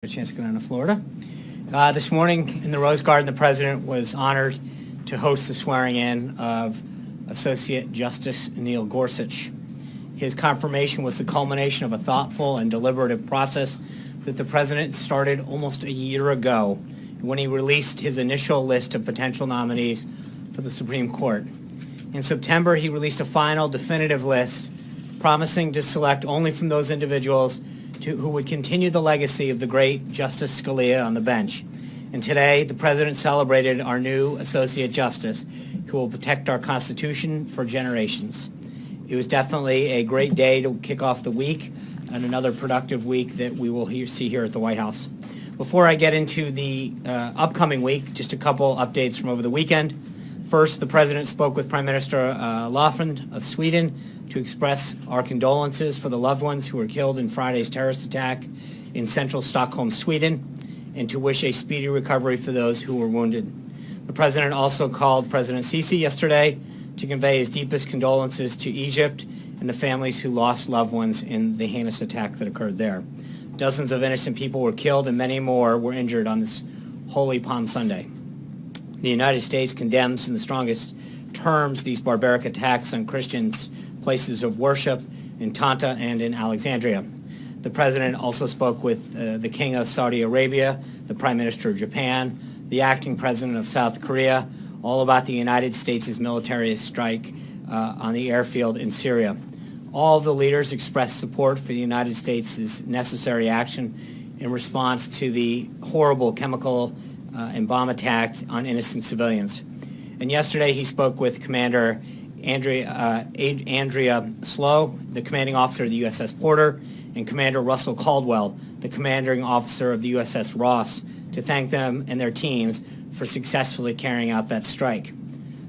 A chance to go down to Florida. This morning in the Rose Garden, the President was honored to host the swearing-in of Associate Justice Neil Gorsuch. His confirmation was the culmination of a thoughtful and deliberative process that the President started almost a year ago when he released his initial list of potential nominees for the Supreme Court. In September, he released a final definitive list promising to select only from those individuals who would continue the legacy of the great Justice Scalia on the bench. And today, the President celebrated our new Associate Justice, who will protect our Constitution for generations. It was definitely a great day to kick off the week, and another productive week that we will see here at the White House. Before I get into the upcoming week, just a couple updates from over the weekend. First, the President spoke with Prime Minister Löfven of Sweden to express our condolences for the loved ones who were killed in Friday's terrorist attack in central Stockholm, Sweden, and to wish a speedy recovery for those who were wounded. The President also called President Sisi yesterday to convey his deepest condolences to Egypt and the families who lost loved ones in the heinous attack that occurred there. Dozens of innocent people were killed and many more were injured on this Holy Palm Sunday. The United States condemns in the strongest terms these barbaric attacks on Christians' places of worship in Tanta and in Alexandria. The President also spoke with the King of Saudi Arabia, the Prime Minister of Japan, the Acting President of South Korea, all about the United States' military strike on the airfield in Syria. All of the leaders expressed support for the United States' necessary action in response to the horrible chemical and bomb attack on innocent civilians. And yesterday he spoke with Commander Andrea Slow, the commanding officer of the USS Porter, and Commander Russell Caldwell, the commanding officer of the USS Ross, to thank them and their teams for successfully carrying out that strike.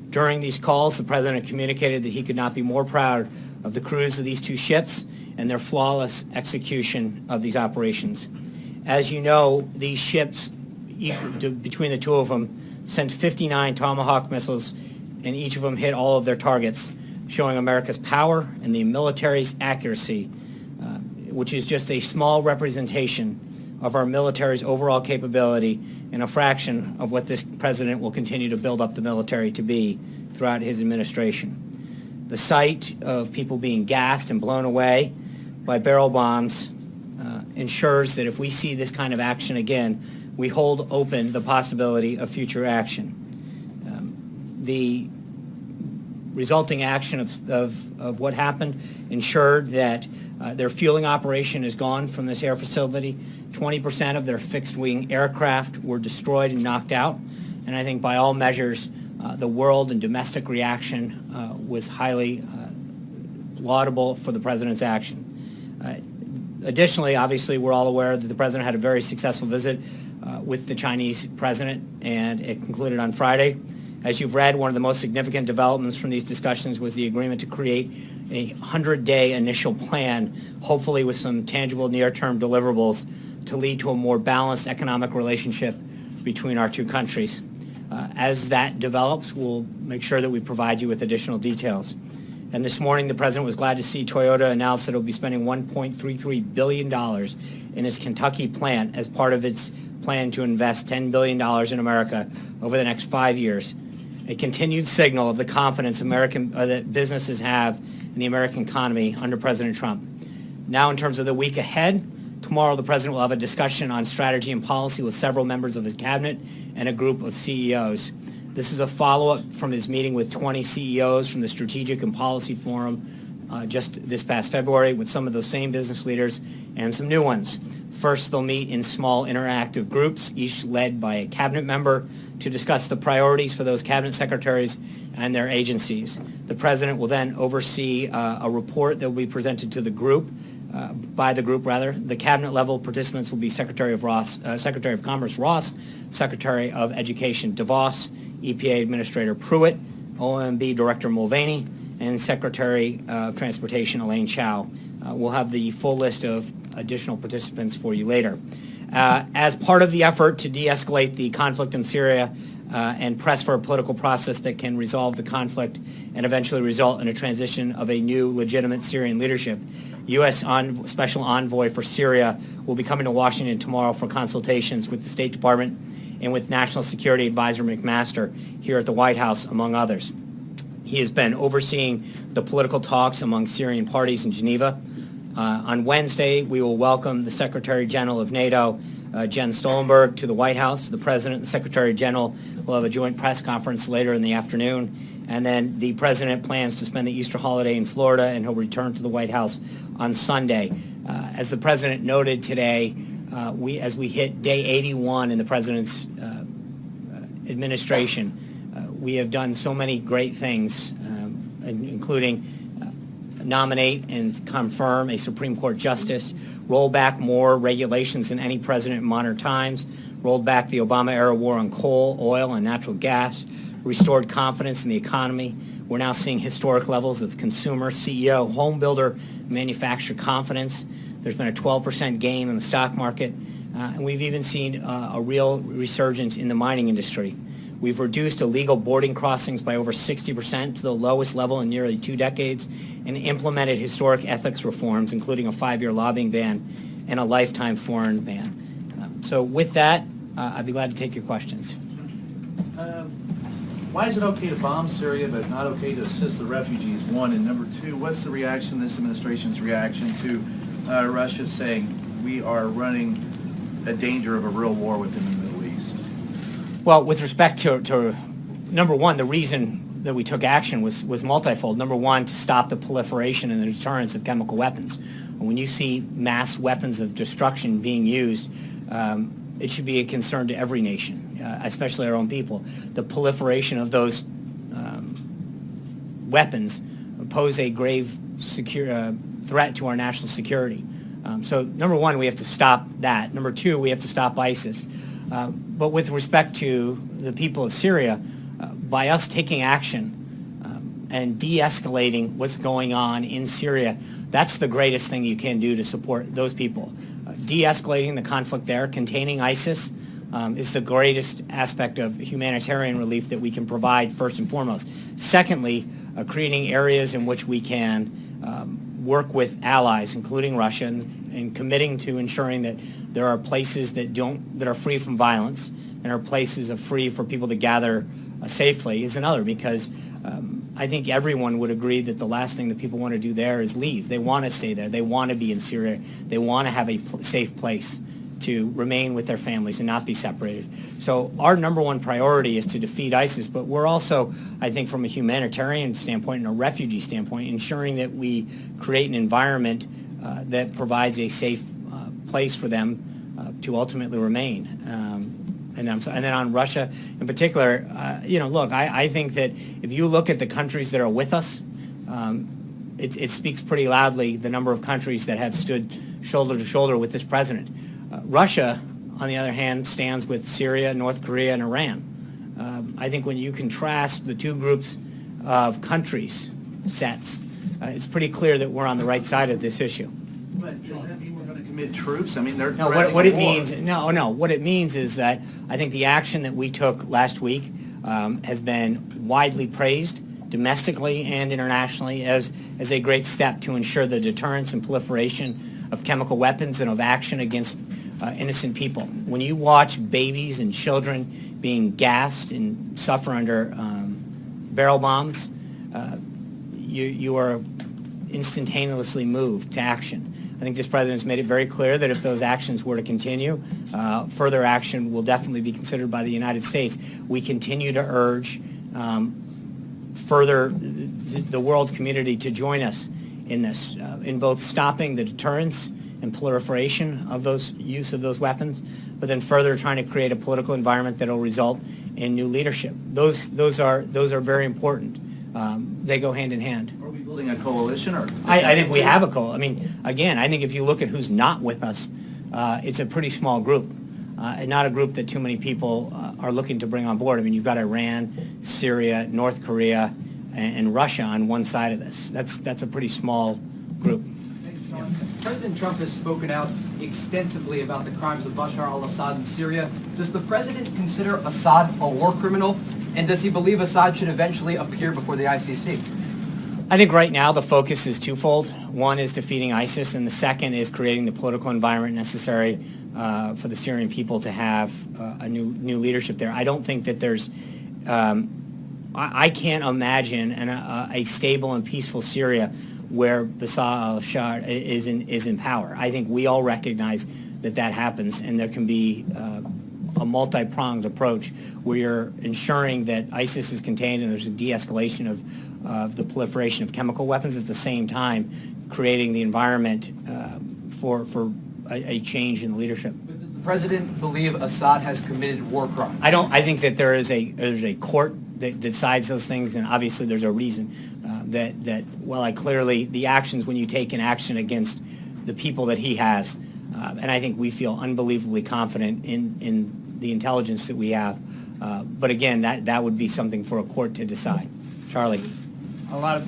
During these calls, the President communicated that he could not be more proud of the crews of these two ships and their flawless execution of these operations. As you know, these ships, between the two of them, sent 59 Tomahawk missiles, and each of them hit all of their targets, showing America's power and the military's accuracy, which is just a small representation of our military's overall capability and a fraction of what this President will continue to build up the military to be throughout his administration. The sight of people being gassed and blown away by barrel bombs ensures that if we see this kind of action again, we hold open the possibility of future action. The resulting action of what happened ensured that their fueling operation is gone from this air facility. 20% of their fixed-wing aircraft were destroyed and knocked out. And I think by all measures, the world and domestic reaction was highly laudable for the President's action. Additionally, obviously, we're all aware that the President had a very successful visit with the Chinese President, and it concluded on Friday. As you've read, one of the most significant developments from these discussions was the agreement to create a 100-day initial plan, hopefully with some tangible near-term deliverables to lead to a more balanced economic relationship between our two countries. As that develops, we'll make sure that we provide you with additional details. And this morning, the President was glad to see Toyota announce that it will be spending $1.33 billion in its Kentucky plant as part of its plan to invest $10 billion in America over the next 5 years. A continued signal of the confidence that businesses have in the American economy under President Trump. Now, in terms of the week ahead, tomorrow the President will have a discussion on strategy and policy with several members of his cabinet and a group of CEOs. This is a follow-up from his meeting with 20 CEOs from the Strategic and Policy Forum just this past February with some of those same business leaders and some new ones. First, they'll meet in small interactive groups, each led by a cabinet member, to discuss the priorities for those cabinet secretaries and their agencies. The President will then oversee a report that will be presented to the group, by the group rather. The cabinet level participants will be Secretary of Commerce Ross, Secretary of Education DeVos, EPA Administrator Pruitt, OMB Director Mulvaney, and Secretary of Transportation Elaine Chao. We'll have the full list of additional participants for you later. As part of the effort to de-escalate the conflict in Syria and press for a political process that can resolve the conflict and eventually result in a transition of a new legitimate Syrian leadership, U.S. Special Envoy for Syria, will be coming to Washington tomorrow for consultations with the State Department and with National Security Advisor McMaster here at the White House, among others. He has been overseeing the political talks among Syrian parties in Geneva. On Wednesday, we will welcome the Secretary General of NATO, Jens Stoltenberg, to the White House. The President and the Secretary General will have a joint press conference later in the afternoon. And then the President plans to spend the Easter holiday in Florida, and he'll return to the White House on Sunday. As the President noted today, as we hit day 81 in the President's administration, we have done so many great things, including nominate and confirm a Supreme Court justice, roll back more regulations than any president in modern times, rolled back the Obama-era war on coal, oil, and natural gas, restored confidence in the economy. We're now seeing historic levels of consumer, CEO, home builder, manufacturer confidence. There's been a 12% gain in the stock market, and we've even seen a real resurgence in the mining industry. We've reduced illegal boarding crossings by over 60% to the lowest level in nearly 2 decades, and implemented historic ethics reforms, including a 5-year lobbying ban and a lifetime foreign ban. So with that, I'd be glad to take your questions. Why is it okay to bomb Syria but not okay to assist the refugees, one? And number two, what's the reaction, this administration's reaction to Russia saying we are running a danger of a real war within the Middle East? Well, with respect to number one, the reason that we took action was multifold. Number one, to stop the proliferation and the deterrence of chemical weapons. When you see mass weapons of destruction being used, it should be a concern to every nation, especially our own people. The proliferation of those weapons pose a grave threat to our national security. So number one, we have to stop that. Number two, we have to stop ISIS. But with respect to the people of Syria, by us taking action and de-escalating what's going on in Syria, that's the greatest thing you can do to support those people. De-escalating the conflict there, containing ISIS, is the greatest aspect of humanitarian relief that we can provide, first and foremost. Secondly, creating areas in which we can work with allies, including Russia, and committing to ensuring that there are places that are free from violence and are places free for people to gather safely is another, because I think everyone would agree that the last thing that people want to do there is leave. They want to stay there. They want to be in Syria. They want to have a safe place to remain with their families and not be separated. So our number one priority is to defeat ISIS, but we're also, I think, from a humanitarian standpoint and a refugee standpoint, ensuring that we create an environment that provides a safe place for them to ultimately remain. And then on Russia in particular, look, I think that if you look at the countries that are with us, it speaks pretty loudly, the number of countries that have stood shoulder to shoulder with this president. Russia, on the other hand, stands with Syria, North Korea, and Iran. I think when you contrast the two groups of countries sets, it's pretty clear that we're on the right side of this issue. But does that mean we're going to commit troops? I mean, they're no. What it means, no. What it means is that I think the action that we took last week has been widely praised domestically and internationally as a great step to ensure the deterrence and proliferation of chemical weapons and of action against innocent people. When you watch babies and children being gassed and suffer under barrel bombs, you are instantaneously moved to action. I think this president's made it very clear that if those actions were to continue, further action will definitely be considered by the United States. We continue to urge further the world community to join us in this, in both stopping the deterrence and proliferation of those use of those weapons, but then further trying to create a political environment that will result in new leadership. Those are very important. They go hand in hand. Are we building a coalition, or? I think we have a coalition. I mean, again, I think if you look at who's not with us, it's a pretty small group, and not a group that too many people are looking to bring on board. I mean, you've got Iran, Syria, North Korea, and Russia on one side of this. That's a pretty small group. Yeah. President Trump has spoken out extensively about the crimes of Bashar al-Assad in Syria. Does the president consider Assad a war criminal? And does he believe Assad should eventually appear before the ICC? I think right now the focus is twofold. One is defeating ISIS, and the second is creating the political environment necessary for the Syrian people to have a new leadership there. I don't think that there's, I can't imagine a stable and peaceful Syria where Bashar al-Assad is in power. I think we all recognize that happens, and there can be a multi-pronged approach where you're ensuring that ISIS is contained and there's a de-escalation of the proliferation of chemical weapons, at the same time creating the environment for a change in leadership. But does the president believe Assad has committed war crimes? I think that there's a court that decides those things, and obviously there's a reason that clearly the actions, when you take an action against the people that he has, and I think we feel unbelievably confident in the intelligence that we have. But again, that would be something for a court to decide. Charlie. A lot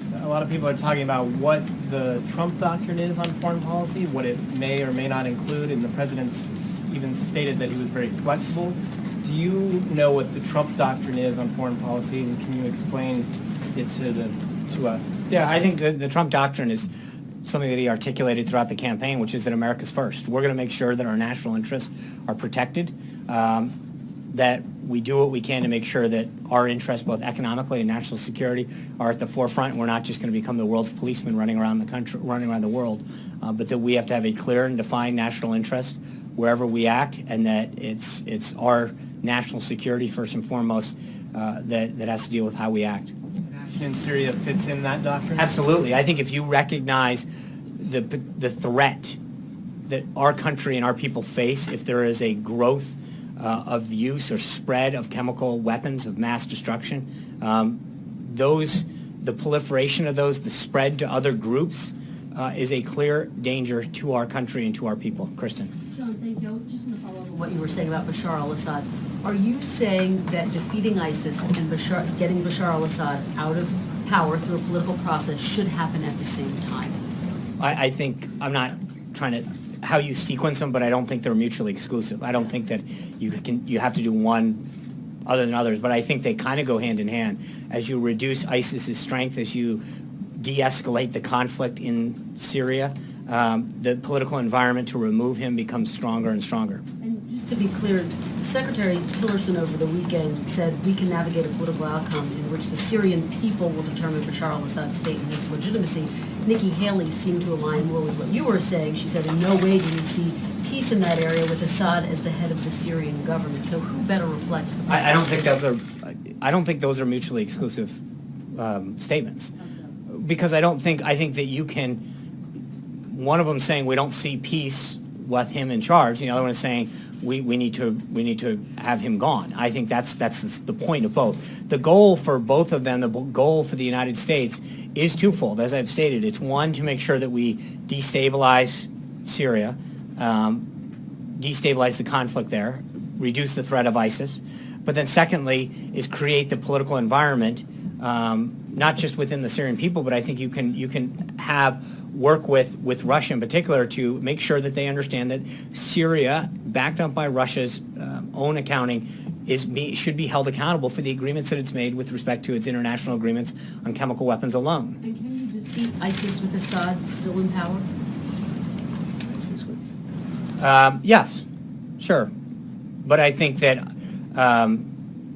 of people are talking about what the Trump doctrine is on foreign policy, what it may or may not include, and the president's even stated that he was very flexible. Do you know what the Trump doctrine is on foreign policy, and can you explain it to us? Yeah, I think the Trump doctrine is something that he articulated throughout the campaign, which is that America's first. We're going to make sure that our national interests are protected, that we do what we can to make sure that our interests, both economically and national security, are at the forefront. We're not just going to become the world's policeman running around the country, running around the world, but that we have to have a clear and defined national interest wherever we act, and that it's our national security first and foremost that has to deal with how we act. Action in Syria fits in that doctrine? Absolutely. I think if you recognize the threat that our country and our people face, if there is a growth of use or spread of chemical weapons of mass destruction, the proliferation of those, the spread to other groups, is a clear danger to our country and to our people. Kristen. John, thank you. I just want to follow up on what you were saying about Bashar al-Assad. Are you saying that defeating ISIS and getting Bashar al-Assad out of power through a political process should happen at the same time? I think, I'm not trying to how you sequence them, but I don't think they're mutually exclusive. I don't think that you have to do one other than others, but I think they kind of go hand in hand. As you reduce ISIS's strength, as you de-escalate the conflict in Syria, the political environment to remove him becomes stronger and stronger. And just to be clear, Secretary Tillerson over the weekend said we can navigate a political outcome in which the Syrian people will determine Bashar al-Assad's fate and his legitimacy. Nikki Haley seemed to align more with what you were saying. She said in no way do we see peace in that area with Assad as the head of the Syrian government. So who better reflects the I don't think those are mutually exclusive statements, because I think that you can, one of them saying we don't see peace with him in charge, the other one is saying we need to have him gone. I think that's the point of both. The goal for both of them, the goal for the United States, is twofold. As I've stated, it's one, to make sure that we destabilize Syria, destabilize the conflict there, reduce the threat of ISIS, but then secondly is create the political environment, not just within the Syrian people, but I think you can work with Russia in particular to make sure that they understand that Syria, backed up by Russia's own accounting, should be held accountable for the agreements that it's made with respect to its international agreements on chemical weapons alone. And can you defeat ISIS with Assad still in power? Yes, sure, but I think that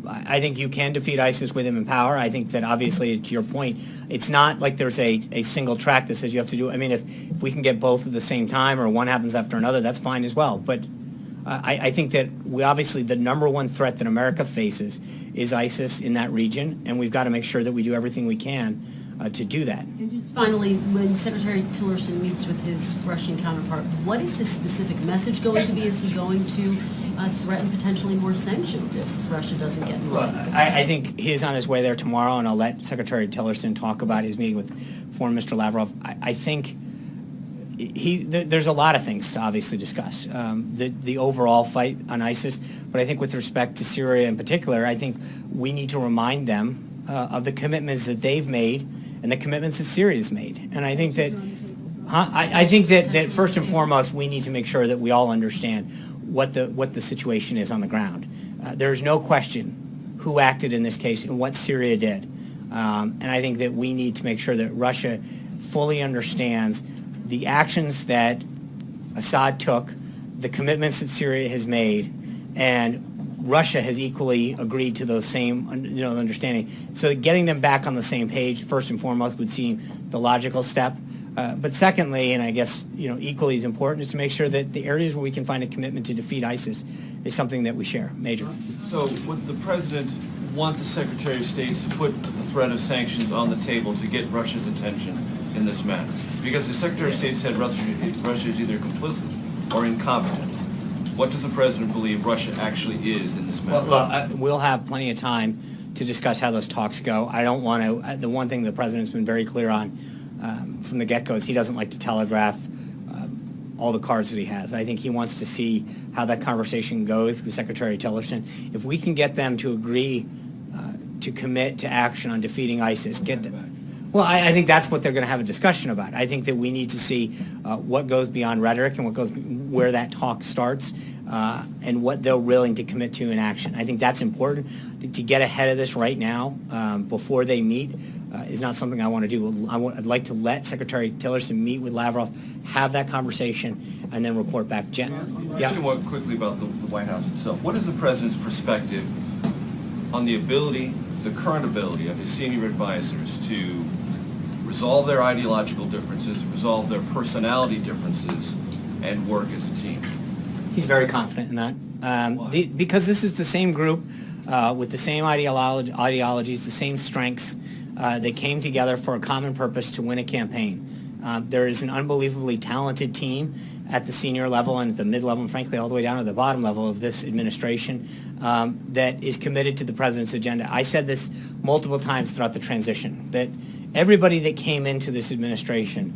I think you can defeat ISIS with him in power. I think that obviously, to your point, it's not like there's a single track that says you have to do. I mean, if we can get both at the same time or one happens after another, that's fine as well. But I think that the number one threat that America faces is ISIS in that region, and we've got to make sure that we do everything we can to do that. And just finally, when Secretary Tillerson meets with his Russian counterpart, what is his specific message going to be? Is he going to threaten potentially more sanctions if Russia doesn't get involved? Well, I think he's on his way there tomorrow, and I'll let Secretary Tillerson talk about his meeting with Foreign Minister Lavrov. I think there's a lot of things to obviously discuss. The overall fight on ISIS, but I think with respect to Syria in particular, I think we need to remind them of the commitments that they've made and the commitments that Syria's made. And I think that I think that first and foremost, we need to make sure that we all understand what the situation is on the ground. There's no question who acted in this case and what Syria did. And I think that we need to make sure that Russia fully understands the actions that Assad took, the commitments that Syria has made, and Russia has equally agreed to those same understanding. So getting them back on the same page, first and foremost, would seem the logical step. But secondly, and I guess equally as important, is to make sure that the areas where we can find a commitment to defeat ISIS is something that we share. Major. So would the President want the Secretary of State to put the threat of sanctions on the table to get Russia's attention in this matter? Because the Secretary of State said Russia is either complicit or incompetent. What does the President believe Russia actually is in this matter? Well, look, we'll have plenty of time to discuss how those talks go. I don't want to, the one thing the President's been very clear on from the get-go is he doesn't like to telegraph all the cards that he has. I think he wants to see how that conversation goes with Secretary Tillerson. If we can get them to agree to commit to action on defeating ISIS, get them. Well, I think that's what they're going to have a discussion about. I think that we need to see what goes beyond rhetoric and what goes where that talk starts and what they're willing to commit to in action. I think that's important. To get ahead of this right now before they meet is not something I want to do. I'd like to let Secretary Tillerson meet with Lavrov, have that conversation, and then report back. Jen? Yeah. More quickly about the White House itself. What is the President's perspective on the ability, the current ability of his senior advisors to resolve their ideological differences, resolve their personality differences, and work as a team? He's very confident in that. Because this is the same group with the same ideologies, the same strengths. They came together for a common purpose to win a campaign. There is an unbelievably talented team at the senior level and at the mid-level and frankly all the way down to the bottom level of this administration that is committed to the President's agenda. I said this multiple times throughout the transition, that everybody that came into this administration,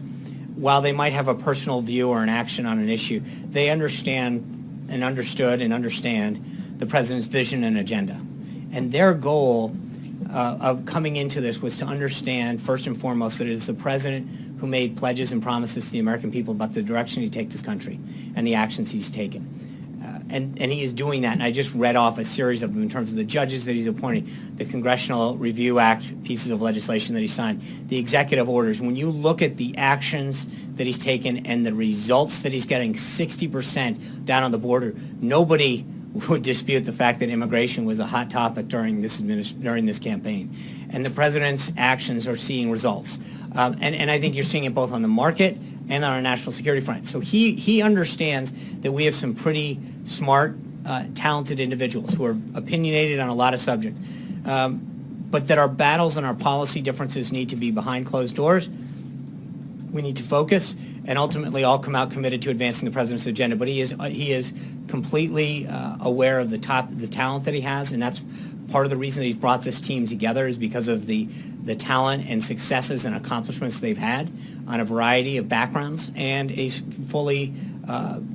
while they might have a personal view or an action on an issue, they understand and understood and understand the President's vision and agenda. And their goal of coming into this was to understand, first and foremost, that it is the President who made pledges and promises to the American people about the direction he'd take this country and the actions he's taken. And he is doing that, and I just read off a series of them in terms of the judges that he's appointing, the Congressional Review Act pieces of legislation that he signed, the executive orders. When you look at the actions that he's taken and the results that he's getting, 60% down on the border, nobody would dispute the fact that immigration was a hot topic during this campaign. And the President's actions are seeing results. And I think you're seeing it both on the market and on our national security front. So he understands that we have some pretty smart, talented individuals who are opinionated on a lot of subjects, but that our battles and our policy differences need to be behind closed doors. We need to focus and ultimately all come out committed to advancing the President's agenda. But he is completely aware of the talent that he has, and that's part of the reason that he's brought this team together is because of the talent and successes and accomplishments they've had on a variety of backgrounds, and he fully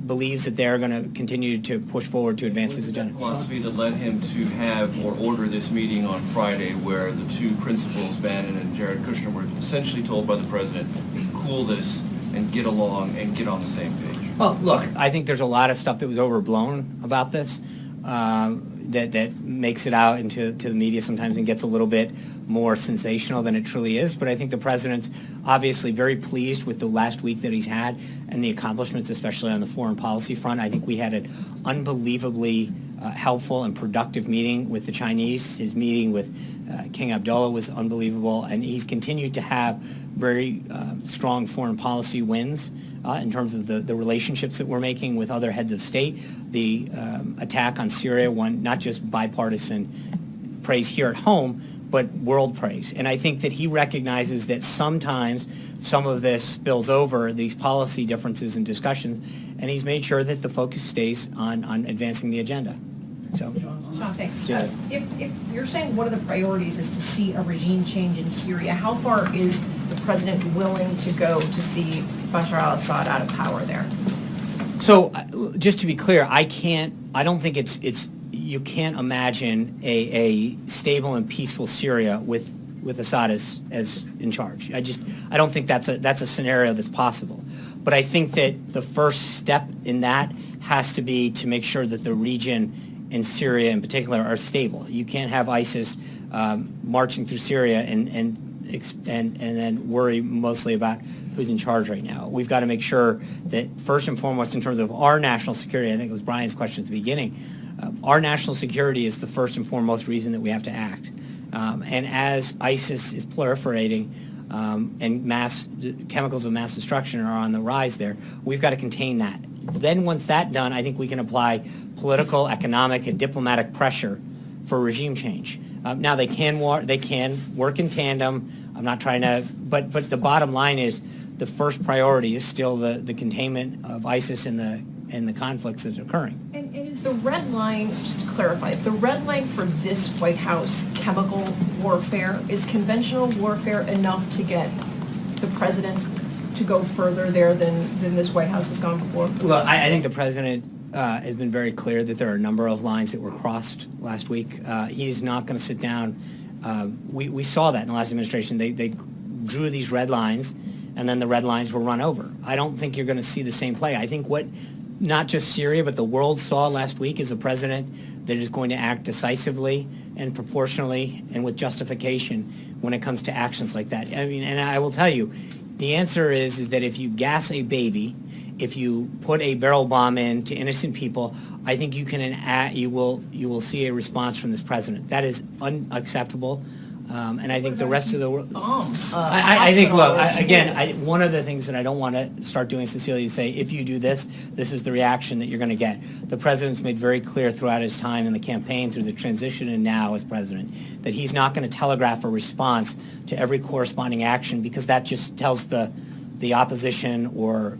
believes that they're going to continue to push forward to advance his agenda. Philosophy that led him to have or order this meeting on Friday where the two principals, Bannon and Jared Kushner, were essentially told by the President, cool this and get along and get on the same page. Well, look, I think there's a lot of stuff that was overblown about this that makes it out into the media sometimes and gets a little bit more sensational than it truly is. But I think the President's obviously very pleased with the last week that he's had and the accomplishments, especially on the foreign policy front. I think we had an unbelievably helpful and productive meeting with the Chinese. His meeting with King Abdullah was unbelievable, and he's continued to have very strong foreign policy wins in terms of the relationships that we're making with other heads of state. The attack on Syria won not just bipartisan praise here at home, but world praise. And I think that he recognizes that sometimes some of this spills over these policy differences and discussions, and he's made sure that the focus stays on advancing the agenda. So, Sean, thanks. Yeah. If you're saying one of the priorities is to see a regime change in Syria, how far is the president willing to go to see Bashar al-Assad out of power there? So, just to be clear, I don't think you can't imagine a stable and peaceful Syria with Assad as in charge. I don't think that's a scenario that's possible. But I think that the first step in that has to be to make sure that the region in Syria in particular are stable. You can't have ISIS marching through Syria and then worry mostly about who's in charge right now. We've got to make sure that first and foremost in terms of our national security, I think it was Brian's question at the beginning, our national security is the first and foremost reason that we have to act. And as ISIS is proliferating and chemicals of mass destruction are on the rise there, we've got to contain that. Then once that's done, I think we can apply political, economic, and diplomatic pressure for regime change. Now they can work in tandem. I'm not trying to, but the bottom line is the first priority is still the containment of ISIS and the conflicts that are occurring. And is the red line, just to clarify, the red line for this White House chemical warfare, is conventional warfare enough to get the president to go further there than this White House has gone before? Look, I think the president has been very clear that there are a number of lines that were crossed last week. He's not going to sit down. We saw that in the last administration. They drew these red lines, and then the red lines were run over. I don't think you're going to see the same play. I think what not just Syria, but the world saw last week is a president that is going to act decisively and proportionally and with justification when it comes to actions like that. I mean, and I will tell you, the answer is that if you gas a baby, if you put a barrel bomb in to innocent people, I think you will see a response from this president. That is unacceptable. And I think the rest of the world. I think, look, one of the things that I don't want to start doing, Cecilia, is say, if you do this, this is the reaction that you're going to get. The president's made very clear throughout his time in the campaign, through the transition and now as president, that he's not going to telegraph a response to every corresponding action, because that just tells the opposition or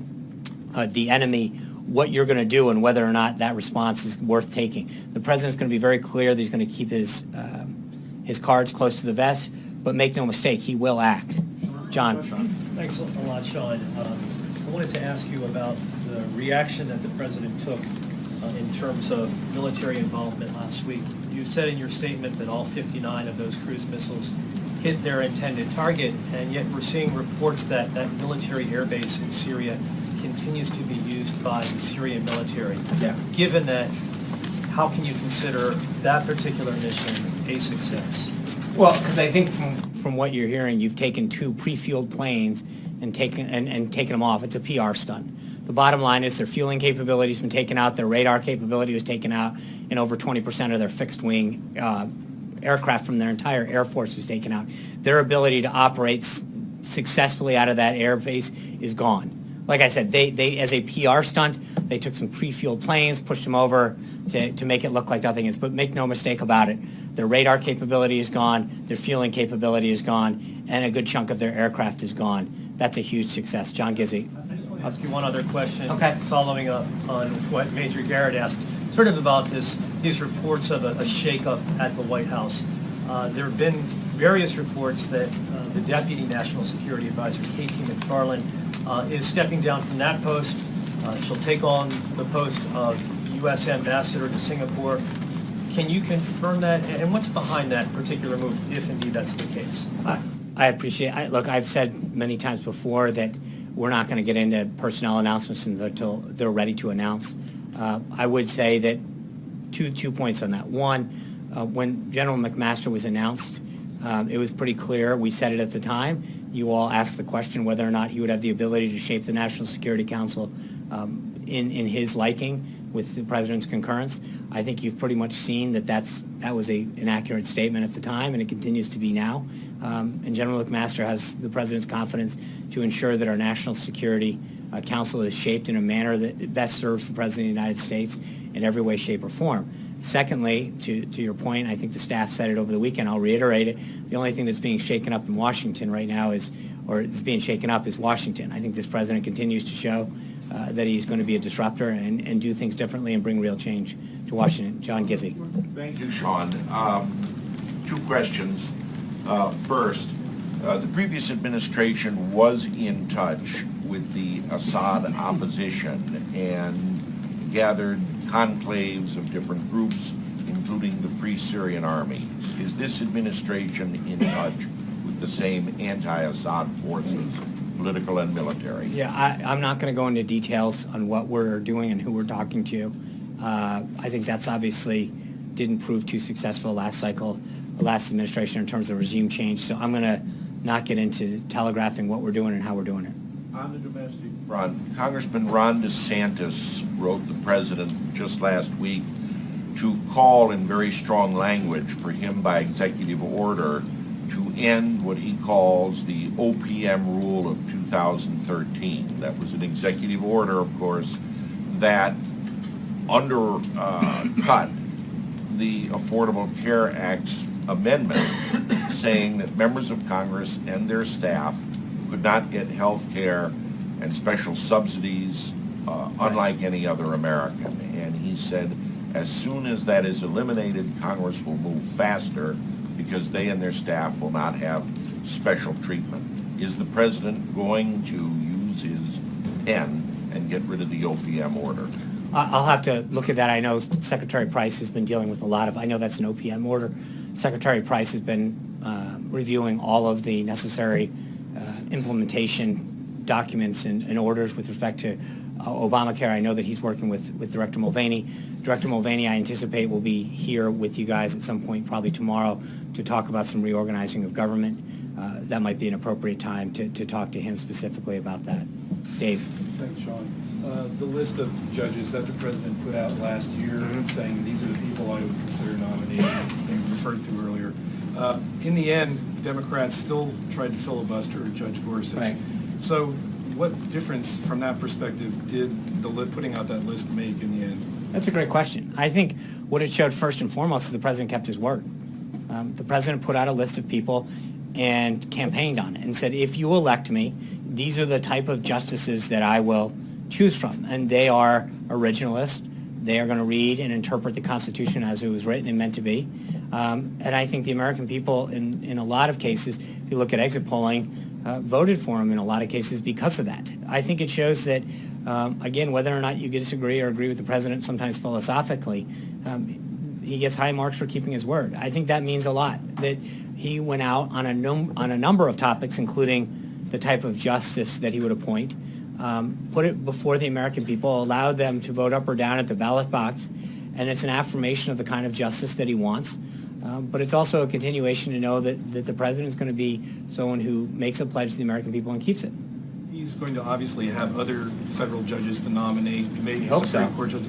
the enemy what you're going to do and whether or not that response is worth taking. The president's going to be very clear that he's going to keep his cards close to the vest, but make no mistake, he will act. John. Thanks a lot, Sean. I wanted to ask you about the reaction that the president took in terms of military involvement last week. You said in your statement that all 59 of those cruise missiles hit their intended target, and yet we're seeing reports that that military airbase in Syria continues to be used by the Syrian military. Yeah. Given that, how can you consider that particular mission a success? Well, because I think from what you're hearing, you've taken two pre-fueled planes and taken them off. It's a PR stunt. The bottom line is their fueling capability has been taken out, their radar capability was taken out, and over 20% of their fixed-wing aircraft from their entire Air Force was taken out. Their ability to operate successfully out of that airbase is gone. Like I said, they as a PR stunt, they took some pre-fueled planes, pushed them over to make it look like nothing is. But make no mistake about it, their radar capability is gone, their fueling capability is gone, and a good chunk of their aircraft is gone. That's a huge success. John Gizzi. I just want to ask you one other question. Okay. Following up on what Major Garrett asked, sort of about these reports of a shakeup at the White House. There have been various reports that the Deputy National Security Advisor, K.T. McFarland, is stepping down from that post. She'll take on the post of U.S. Ambassador to Singapore. Can you confirm that? And what's behind that particular move, if indeed that's the case? I appreciate it. Look, I've said many times before that we're not going to get into personnel announcements until they're ready to announce. I would say that two points on that. One, when General McMaster was announced, it was pretty clear. We said it at the time. You all asked the question whether or not he would have the ability to shape the National Security Council in his liking with the president's concurrence. I think you've pretty much seen that was an accurate statement at the time, and it continues to be now. And General McMaster has the president's confidence to ensure that our National Security Council is shaped in a manner that best serves the President of the United States in every way, shape, or form. Secondly, to your point, I think the staff said it over the weekend, I'll reiterate it, the only thing that's being shaken up in Washington right now is Washington. I think this president continues to show that he's going to be a disruptor and do things differently and bring real change to Washington. John Gizzi. Thank you, Sean. Two questions. First, the previous administration was in touch with the Assad opposition and gathered conclaves of different groups, including the Free Syrian Army. Is this administration in touch with the same anti-Assad forces? political and military. Yeah, I'm not going to go into details on what we're doing and who we're talking to. I think that's obviously didn't prove too successful last cycle, the last administration in terms of regime change. So I'm going to not get into telegraphing what we're doing and how we're doing it. On the domestic front, Congressman Ron DeSantis wrote the president just last week to call in very strong language for him by executive order to end what he calls the OPM rule of 2013. That was an executive order, of course, that undercut the Affordable Care Act's amendment saying that members of Congress and their staff could not get health care and special subsidies unlike any other American. And he said, as soon as that is eliminated, Congress will move faster because they and their staff will not have special treatment. Is the president going to use his pen and get rid of the OPM order? I'll have to look at that. I know Secretary Price has been dealing with a lot of, I know that's an OPM order. Secretary Price has been reviewing all of the necessary implementation documents and orders with respect to Obamacare. I know that he's working with Director Mulvaney. Director Mulvaney, I anticipate, will be here with you guys at some point, probably tomorrow, to talk about some reorganizing of government. That might be an appropriate time to talk to him specifically about that. Dave. Thanks, Sean. The list of judges that the president put out last year saying these are the people I would consider nominated, they referred to earlier. In the end, Democrats still tried to filibuster Judge Gorsuch. Right. So what difference from that perspective did putting out that list make in the end? That's a great question. I think what it showed first and foremost is the president kept his word. The president put out a list of people and campaigned on it and said, if you elect me, these are the type of justices that I will choose from. And they are originalists. They are going to read and interpret the Constitution as it was written and meant to be. And I think the American people, in a lot of cases, if you look at exit polling, voted for him in a lot of cases because of that. I think it shows that, again, whether or not you disagree or agree with the president, sometimes philosophically, he gets high marks for keeping his word. I think that means a lot, that he went out on a number of topics, including the type of justice that he would appoint, put it before the American people, allowed them to vote up or down at the ballot box, and it's an affirmation of the kind of justice that he wants. But it's also a continuation to know that the president is going to be someone who makes a pledge to the American people and keeps it. He's going to obviously have other federal judges to nominate, maybe Hope Supreme so. Court judges.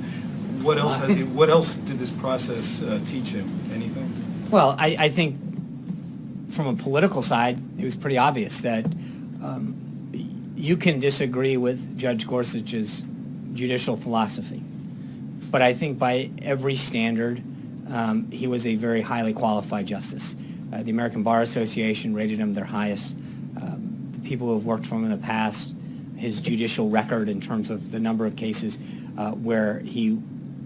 What else has he? What else did this process teach him? Anything? Well, I think from a political side, it was pretty obvious that you can disagree with Judge Gorsuch's judicial philosophy. But I think by every standard, he was a very highly qualified justice. The American Bar Association rated him their highest. The people who have worked for him in the past, his judicial record in terms of the number of cases where he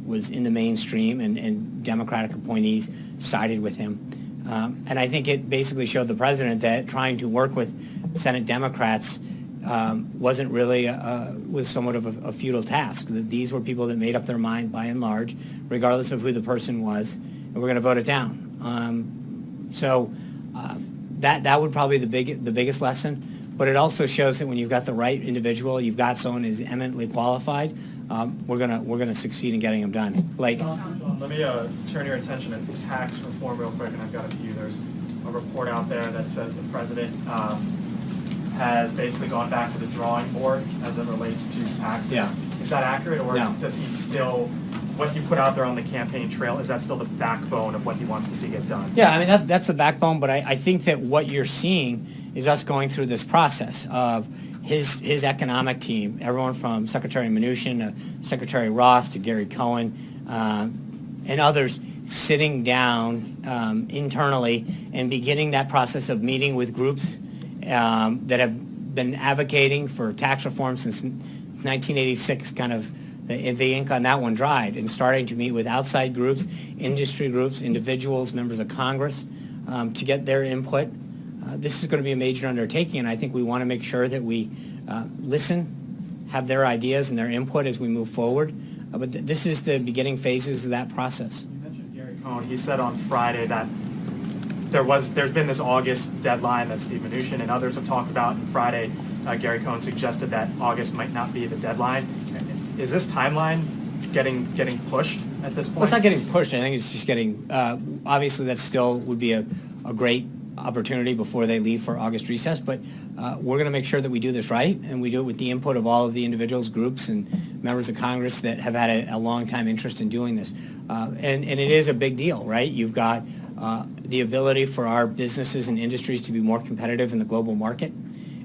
was in the mainstream and Democratic appointees sided with him. And I think it basically showed the president that trying to work with Senate Democrats wasn't really, was somewhat of a futile task. That these were people that made up their mind by and large, regardless of who the person was, and we're going to vote it down. That would probably be the biggest lesson. But it also shows that when you've got the right individual, you've got someone who's eminently qualified, we're gonna succeed in getting them done. Blake. Let me turn your attention to tax reform real quick, and I've got a few. There's a report out there that says the president has basically gone back to the drawing board as it relates to taxes. Yeah. Is that accurate, or No. does he still, what he put out there on the campaign trail, is that still the backbone of what he wants to see get done? Yeah, I mean, that's the backbone, but I think that what you're seeing is us going through this process of his economic team, everyone from Secretary Mnuchin to Secretary Ross to Gary Cohen and others sitting down internally and beginning that process of meeting with groups that have been advocating for tax reform since 1986, kind of the ink on that one dried, and starting to meet with outside groups, industry groups, individuals, members of Congress, to get their input. This is going to be a major undertaking, and I think we want to make sure that we listen, have their ideas and their input as we move forward. But this is the beginning phases of that process. You mentioned Gary Cohen. He said on Friday that there's been this August deadline that Steve Mnuchin and others have talked about, and Friday Gary Cohn suggested that August might not be the deadline. Is this timeline getting pushed at this point? Well, it's not getting pushed. I think it's just getting, obviously that still would be a great opportunity before they leave for August recess, but we're going to make sure that we do this right, and we do it with the input of all of the individuals, groups, and members of Congress that have had a long time interest in doing this. And it is a big deal, right? You've got the ability for our businesses and industries to be more competitive in the global market,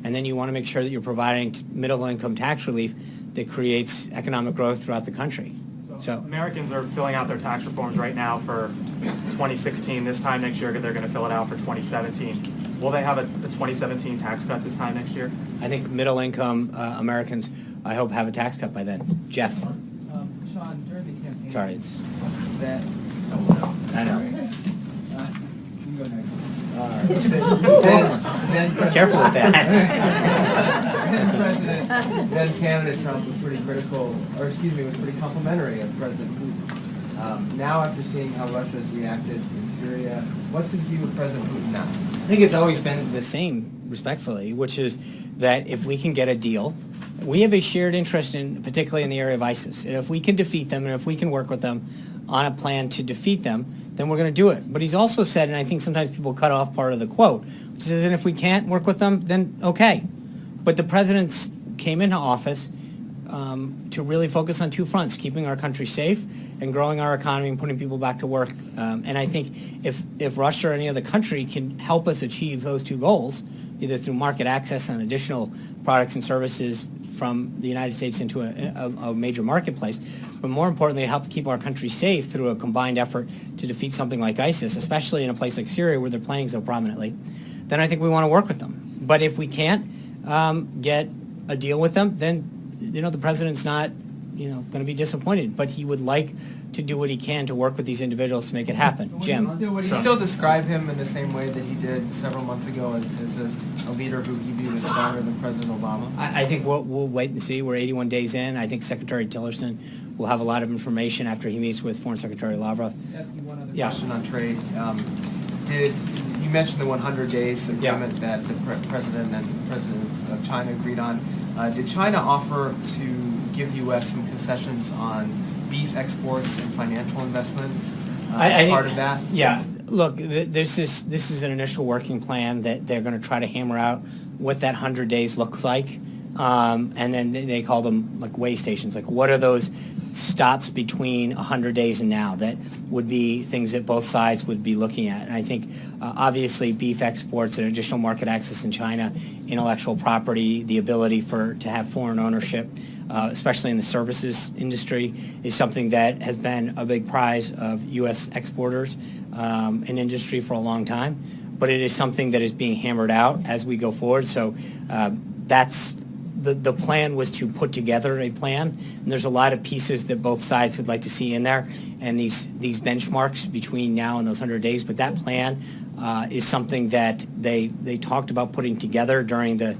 and then you want to make sure that you're providing middle-income tax relief that creates economic growth throughout the country. So Americans are filling out their tax reforms right now for 2016. This time next year, they're going to fill it out for 2017. Will they have a 2017 tax cut this time next year? I think middle-income Americans, I hope, have a tax cut by then. Jeff. Sean, during the campaign. Sorry, it's... That. I know. You go next. Then Careful with that. Then candidate Trump was pretty critical, or excuse me, was pretty complimentary of President Putin. Now, after seeing how Russia has reacted in Syria, what's the view of President Putin now? I think it's always been the same, respectfully, which is that if we can get a deal, we have a shared interest in, particularly in the area of ISIS. And if we can defeat them, and if we can work with them on a plan to defeat them, then we're going to do it. But he's also said, and I think sometimes people cut off part of the quote, which says, and if we can't work with them, then okay. But the president's came into office to really focus on two fronts, keeping our country safe and growing our economy and putting people back to work. And I think if Russia or any other country can help us achieve those two goals, either through market access and additional products and services from the United States into a major marketplace, but more importantly, it helps keep our country safe through a combined effort to defeat something like ISIS, especially in a place like Syria where they're playing so prominently, then I think we want to work with them. But if we can't get a deal with them, then the president's not going to be disappointed, but he would like to do what he can to work with these individuals to make it happen. Jim. Would he still describe him in the same way that he did several months ago as a leader who he viewed as stronger than President Obama? I think we'll wait and see. We're 81 days in. I think Secretary Tillerson will have a lot of information after he meets with Foreign Secretary Lavrov. Ask you one other question on trade. You mentioned the 100 days agreement that the President and President of China agreed on. Did China offer to give the U.S. some concessions on beef exports and financial investments as part of that? Yeah. Look, this is an initial working plan that they're going to try to hammer out what that 100 days looks like. And then they call them like way stations. Like, what are those stops between 100 days and now that would be things that both sides would be looking at? And I think obviously beef exports and additional market access in China, intellectual property, the ability to have foreign ownership, especially in the services industry, is something that has been a big prize of U.S. exporters and industry for a long time. But it is something that is being hammered out as we go forward. So that's the plan was to put together a plan, and there's a lot of pieces that both sides would like to see in there, and these benchmarks between now and those 100 days. But that plan is something that they talked about putting together during the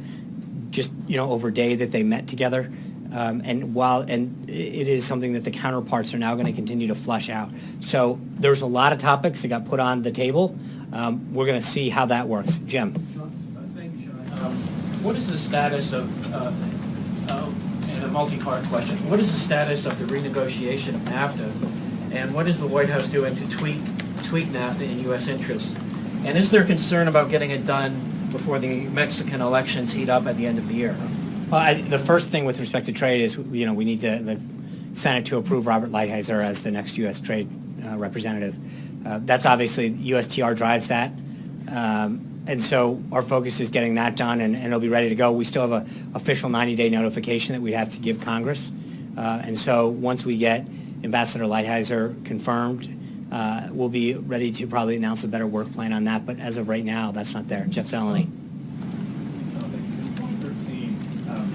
over day that they met together. And it is something that the counterparts are now going to continue to flesh out. So there's a lot of topics that got put on the table. We're going to see how that works. Jim. Thank you, Sean. What is the status of, and a multi-part question, what is the status of the renegotiation of NAFTA, and what is the White House doing to tweak NAFTA in U.S. interests? And is there concern about getting it done before the Mexican elections heat up at the end of the year? Well, the first thing with respect to trade is, we need the Senate to approve Robert Lighthizer as the next U.S. trade representative. That's obviously, USTR drives that. And so our focus is getting that done, and it'll be ready to go. We still have an official 90-day notification that we have to give Congress. And so once we get Ambassador Lighthizer confirmed, we'll be ready to probably announce a better work plan on that. But as of right now, that's not there. Jeff Zeleny.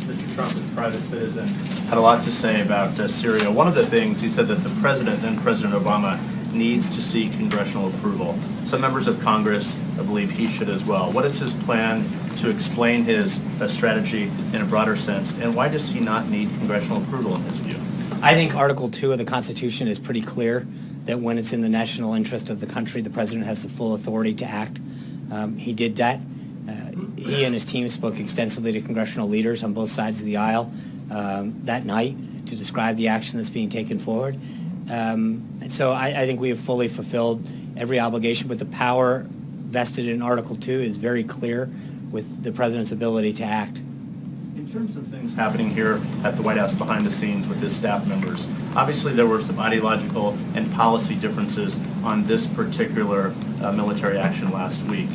Mr. Trump, as a private citizen, had a lot to say about Syria. One of the things he said that the president, then President Obama, needs to seek congressional approval. Some members of Congress believe he should as well. What is his plan to explain his strategy in a broader sense, and why does he not need congressional approval in his view? I think Article 2 of the Constitution is pretty clear that when it's in the national interest of the country, the president has the full authority to act. He did that. he and his team spoke extensively to congressional leaders on both sides of the aisle that night to describe the action that's being taken forward. And so I think we have fully fulfilled every obligation, but the power vested in Article 2 is very clear with the President's ability to act. In terms of things happening here at the White House behind the scenes with his staff members, obviously there were some ideological and policy differences on this particular military action last week.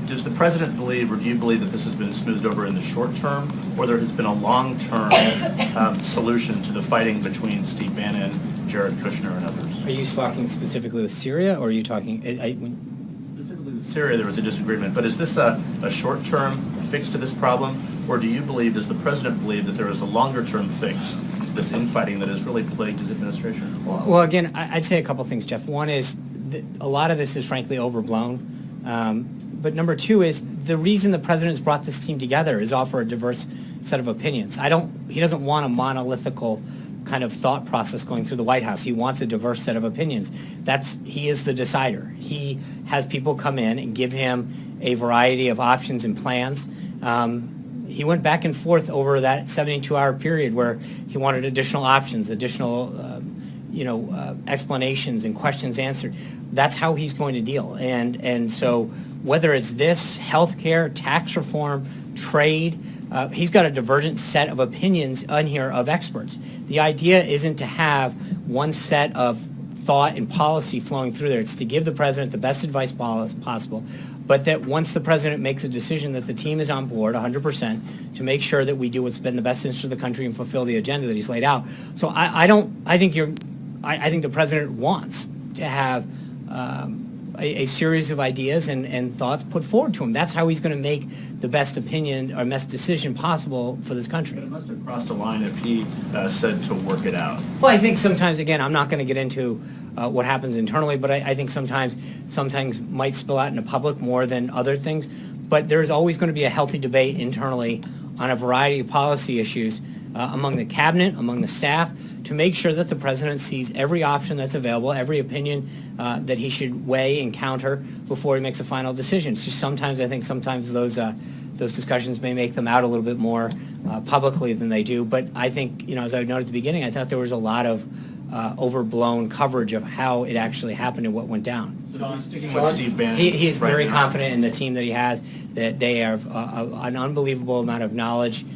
Does the President believe, or do you believe, that this has been smoothed over in the short term, or there has been a long-term solution to the fighting between Steve Bannon, Jared Kushner, and others? Are you talking specifically with Syria, or are you talking... Specifically with Syria, there was a disagreement, but is this a short-term fix to this problem, or do you believe, does the President believe that there is a longer-term fix to this infighting that has really plagued his administration? Well, again, I'd say a couple things, Jeff. One is that a lot of this is frankly overblown. But number two is the reason the President has brought this team together is offer a diverse set of opinions. He doesn't want a monolithical kind of thought process going through the White House. He wants a diverse set of opinions. He is the decider. He has people come in and give him a variety of options and plans. He went back and forth over that 72-hour period where he wanted additional options, additional explanations and questions answered. That's how he's going to deal. And so whether it's this, healthcare, tax reform, trade, he's got a divergent set of opinions on here of experts. The idea isn't to have one set of thought and policy flowing through there. It's to give the President the best advice possible, but that once the President makes a decision that the team is on board 100% to make sure that we do what's been the best interest of the country and fulfill the agenda that he's laid out. So I think the President wants to have a series of ideas and thoughts put forward to him. That's how he's going to make the best opinion or best decision possible for this country. But it must have crossed a line if he said to work it out. Well, I think sometimes, again, I'm not going to get into what happens internally, but I think sometimes might spill out into public more than other things. But there's always going to be a healthy debate internally on a variety of policy issues among the cabinet, among the staff, to make sure that the President sees every option that's available, every opinion that he should weigh and counter before he makes a final decision. It's just sometimes those discussions may make them out a little bit more publicly than they do. But I think, as I noted at the beginning, I thought there was a lot of overblown coverage of how it actually happened and what went down. So sticking with Steve Bannon. He is very confident in the team that he has, that they have an unbelievable amount of knowledge.